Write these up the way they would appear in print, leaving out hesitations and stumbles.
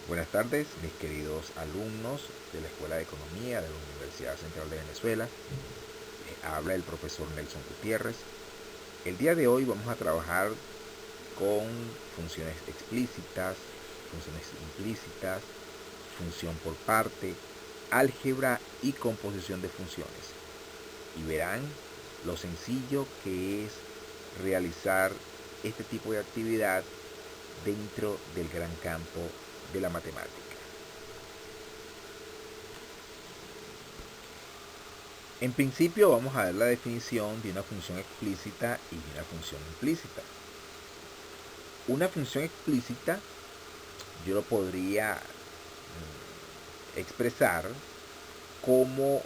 Buenas tardes, mis queridos alumnos de la Escuela de Economía de la Universidad Central de Venezuela. Les habla el profesor Nelson Gutiérrez. El día de hoy vamos a trabajar con funciones explícitas, funciones implícitas, función por parte, álgebra y composición de funciones. Y verán lo sencillo que es realizar este tipo de actividad dentro del gran campo de la matemática. En principio vamos a ver la definición de una función explícita y de una función implícita. Una función explícita yo lo podría expresar como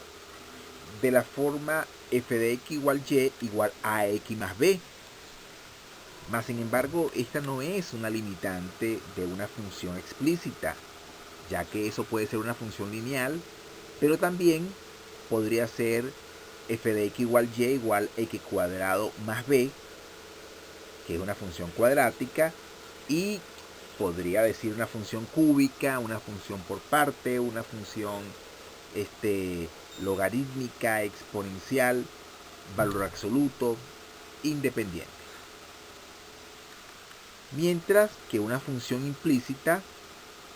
de la forma f de x igual y igual a x más b. Mas sin embargo, esta no es una limitante de una función explícita, ya que eso puede ser una función lineal, pero también podría ser f de x igual y igual x cuadrado más b, que es una función cuadrática, y podría decir una función cúbica, una función por parte, una función logarítmica, exponencial, valor absoluto, independiente. Mientras que una función implícita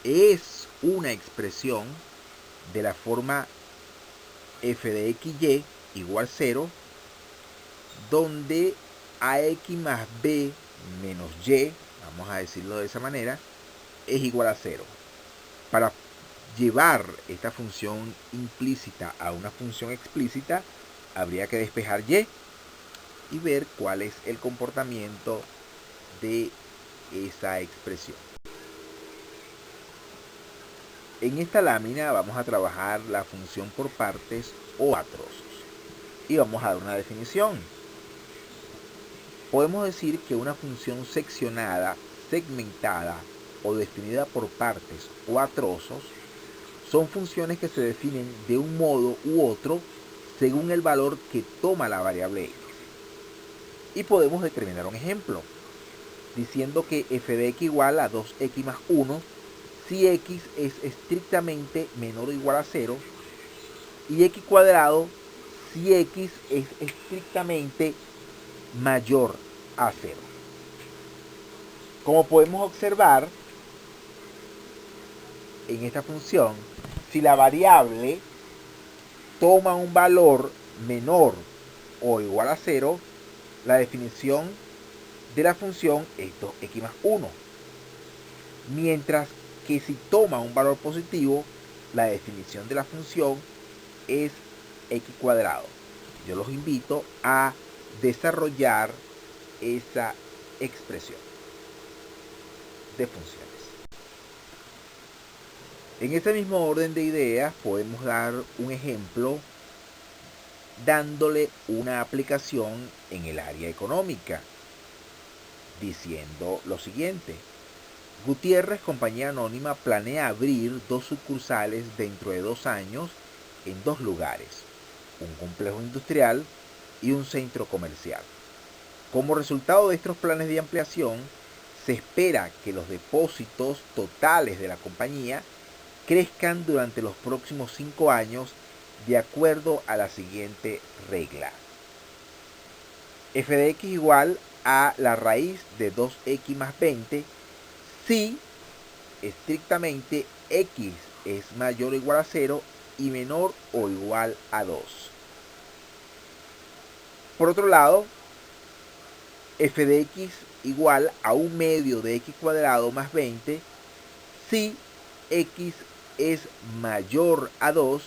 es una expresión de la forma f de xy igual 0, donde ax más b menos y, vamos a decirlo de esa manera, es igual a 0. Para llevar esta función implícita a una función explícita, habría que despejar y ver cuál es el comportamiento de esa expresión. En esta lámina vamos a trabajar la función por partes o a trozos y vamos a dar una definición. Podemos decir que una función seccionada, segmentada o definida por partes o a trozos son funciones que se definen de un modo u otro según el valor que toma la variable x. Y podemos determinar un ejemplo, diciendo que f de x igual a 2x más 1 si x es estrictamente menor o igual a 0 y x cuadrado si x es estrictamente mayor a 0. Como podemos observar en esta función, si la variable toma un valor menor o igual a 0, la definición de la función es 2x más 1. Mientras que si toma un valor positivo, la definición de la función es x cuadrado. Yo los invito a desarrollar esa expresión de funciones. En este mismo orden de ideas podemos dar un ejemplo dándole una aplicación en el área económica, diciendo lo siguiente. Gutiérrez, compañía anónima, planea abrir 2 sucursales dentro de 2 años en 2 lugares, un complejo industrial y un centro comercial. Como resultado de estos planes de ampliación, se espera que los depósitos totales de la compañía crezcan durante los próximos 5 años de acuerdo a la siguiente regla. F de x igual a la raíz de 2x más 20 si estrictamente x es mayor o igual a 0 y menor o igual a 2. Por otro lado, f de x igual a 1/2 de x cuadrado más 20 si x es mayor a 2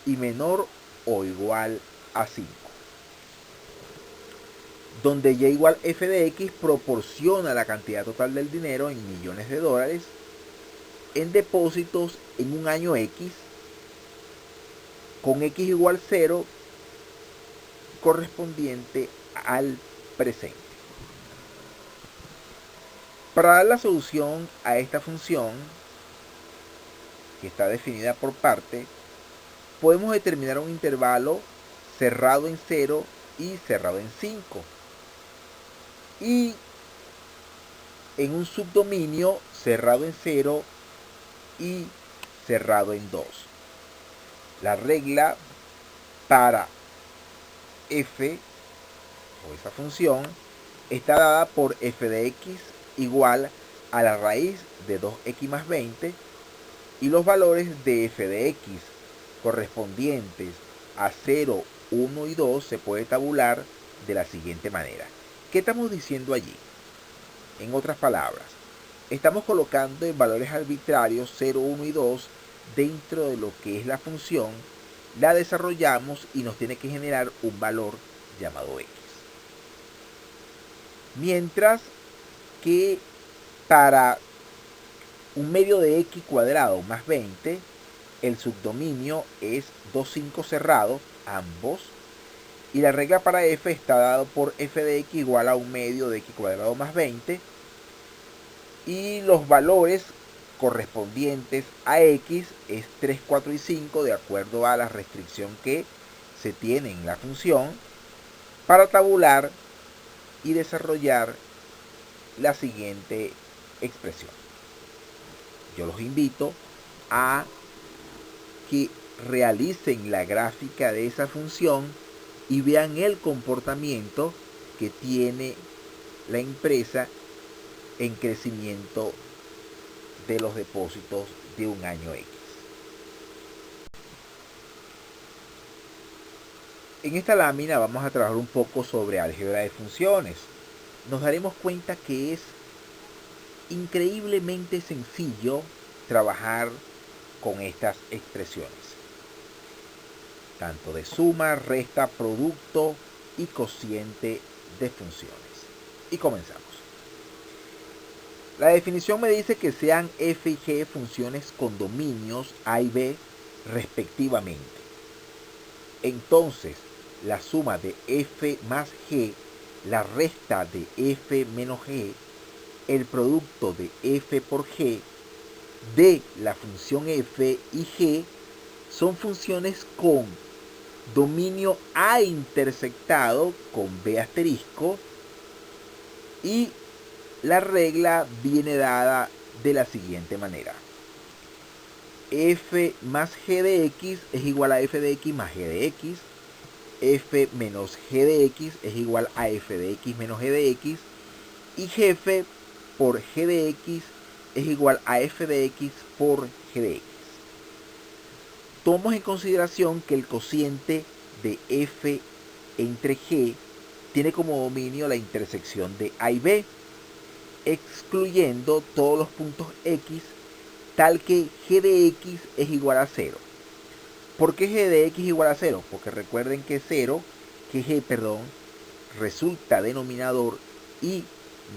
y menor o igual a 5. Donde y igual f de x proporciona la cantidad total del dinero en millones de dólares en depósitos en un año x, con x igual 0 correspondiente al presente. Para dar la solución a esta función, que está definida por parte, podemos determinar un intervalo cerrado en 0 y cerrado en 5. Y en un subdominio cerrado en 0 y cerrado en 2. La regla para f o esa función está dada por f de x igual a la raíz de 2x más 20 y los valores de f de x correspondientes a 0, 1 y 2 se puede tabular de la siguiente manera. ¿Qué estamos diciendo allí? En otras palabras, estamos colocando en valores arbitrarios 0, 1 y 2 dentro de lo que es la función, la desarrollamos y nos tiene que generar un valor llamado x. Mientras que para un medio de x cuadrado más 20, el subdominio es 2,5 cerrado, ambos, y la regla para f está dado por f de x igual a un medio de x cuadrado más 20, y los valores correspondientes a x es 3, 4 y 5 de acuerdo a la restricción que se tiene en la función para tabular y desarrollar la siguiente expresión. Yo los invito a que realicen la gráfica de esa función y vean el comportamiento que tiene la empresa en crecimiento de los depósitos de un año X. En esta lámina vamos a trabajar un poco sobre álgebra de funciones. Nos daremos cuenta que es increíblemente sencillo trabajar con estas expresiones, tanto de suma, resta, producto y cociente de funciones. Y comenzamos. La definición me dice que sean f y g funciones con dominios a y b respectivamente. Entonces, la suma de f más g, la resta de f menos g, el producto de f por g, de la función f y g, son funciones con dominio a intersectado con b asterisco, y la regla viene dada de la siguiente manera. F más g de x es igual a f de x más g de x. F menos g de x es igual a f de x menos g de x. Y gf por g de x es igual a f de x por g de x. Tomemos en consideración que el cociente de f entre g tiene como dominio la intersección de a y b, excluyendo todos los puntos x, tal que g de x es igual a 0. ¿Por qué g de x es igual a 0? Porque recuerden que g resulta denominador y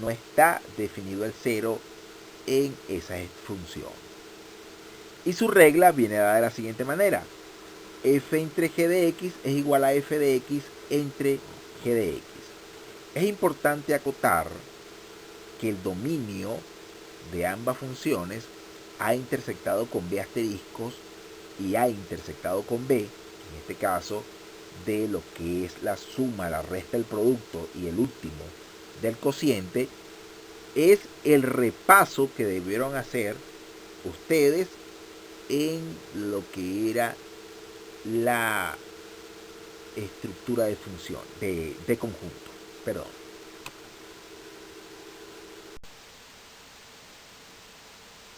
no está definido el 0 en esa función. Y su regla viene dada de la siguiente manera. F entre g de x es igual a f de x entre g de x. Es importante acotar que el dominio de ambas funciones a intersectado con b asteriscos y a intersectado con b, en este caso de lo que es la suma, la resta, el producto y el último del cociente, es el repaso que debieron hacer ustedes en lo que era la estructura de función, de conjunto, perdón.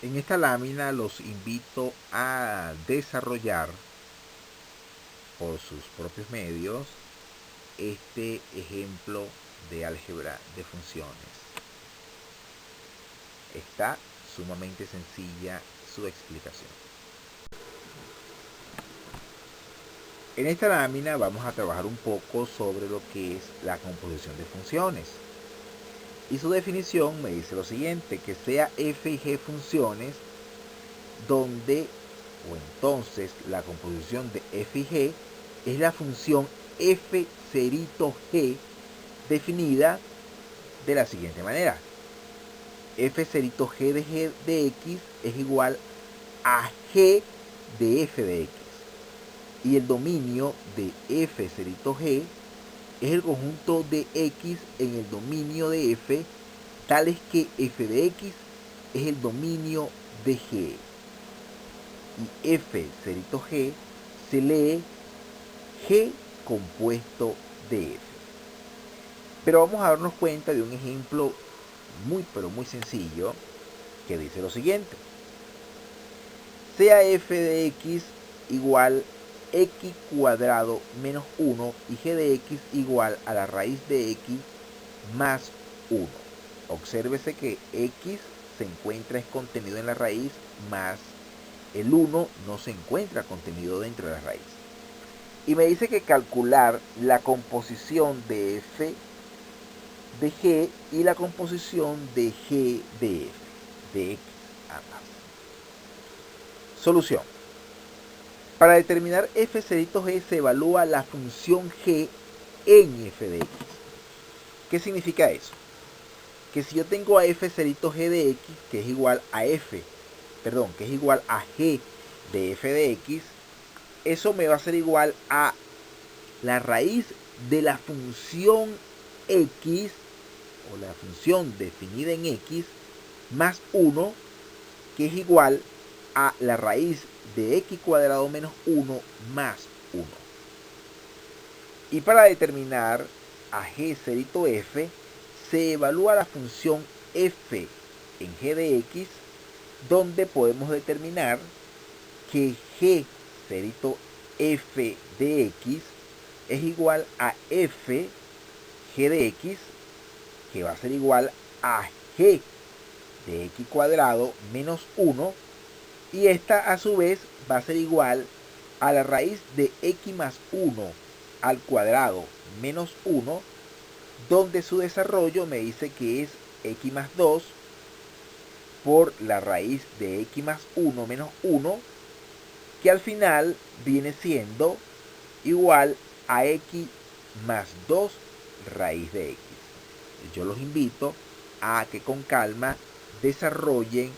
En esta lámina los invito a desarrollar por sus propios medios este ejemplo de álgebra de funciones. Está sumamente sencilla su explicación. En esta lámina vamos a trabajar un poco sobre lo que es la composición de funciones. Y su definición me dice lo siguiente, que sea f y g funciones donde, o entonces, la composición de f y g es la función f cerito g definida de la siguiente manera. F cerito g de x es igual a g de f de x. Y el dominio de f cerito g es el conjunto de x en el dominio de f, tales que f de x es el dominio de g. y F cerito G se lee G compuesto de F. Pero vamos a darnos cuenta de un ejemplo pero muy sencillo que dice lo siguiente. Sea F de X igual X cuadrado menos 1 y G de X igual a la raíz de X más 1. Obsérvese que X se encuentra contenido en la raíz, más el 1 no se encuentra contenido dentro de la raíz. Y me dice que calcular la composición de F de G y la composición de G de F, de X, ambas. Solución. Para determinar F cerito G se evalúa la función G en F de X. ¿Qué significa eso? Que si yo tengo a F cerito G de X, que es igual a que es igual a G de F de X, eso me va a ser igual a la raíz de la función X, o la función definida en X, más 1, que es igual a la raíz de X cuadrado menos 1 más 1. Y para determinar a G cerito F, se evalúa la función F en G de X, donde podemos determinar que G cerito F de X es igual a F G de X, que va a ser igual a G de X cuadrado menos 1, y esta a su vez va a ser igual a la raíz de X más 1 al cuadrado menos 1, donde su desarrollo me dice que es X más 2 por la raíz de X más 1 menos 1, que al final viene siendo igual a X más 2 raíz de X. Yo los invito a que con calma desarrollen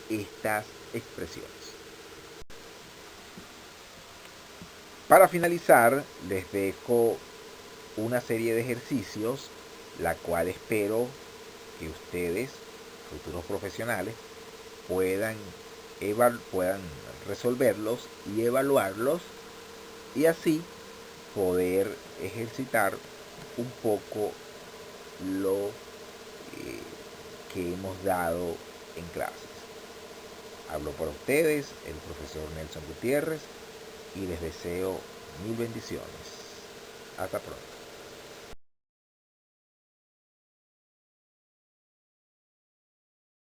estas expresiones. Para finalizar, les dejo una serie de ejercicios, la cual espero que ustedes, futuros profesionales, puedan resolverlos y evaluarlos, y así poder ejercitar un poco lo que hemos dado en clases. Hablo para ustedes el profesor Nelson Gutiérrez y les deseo mil bendiciones. Hasta pronto.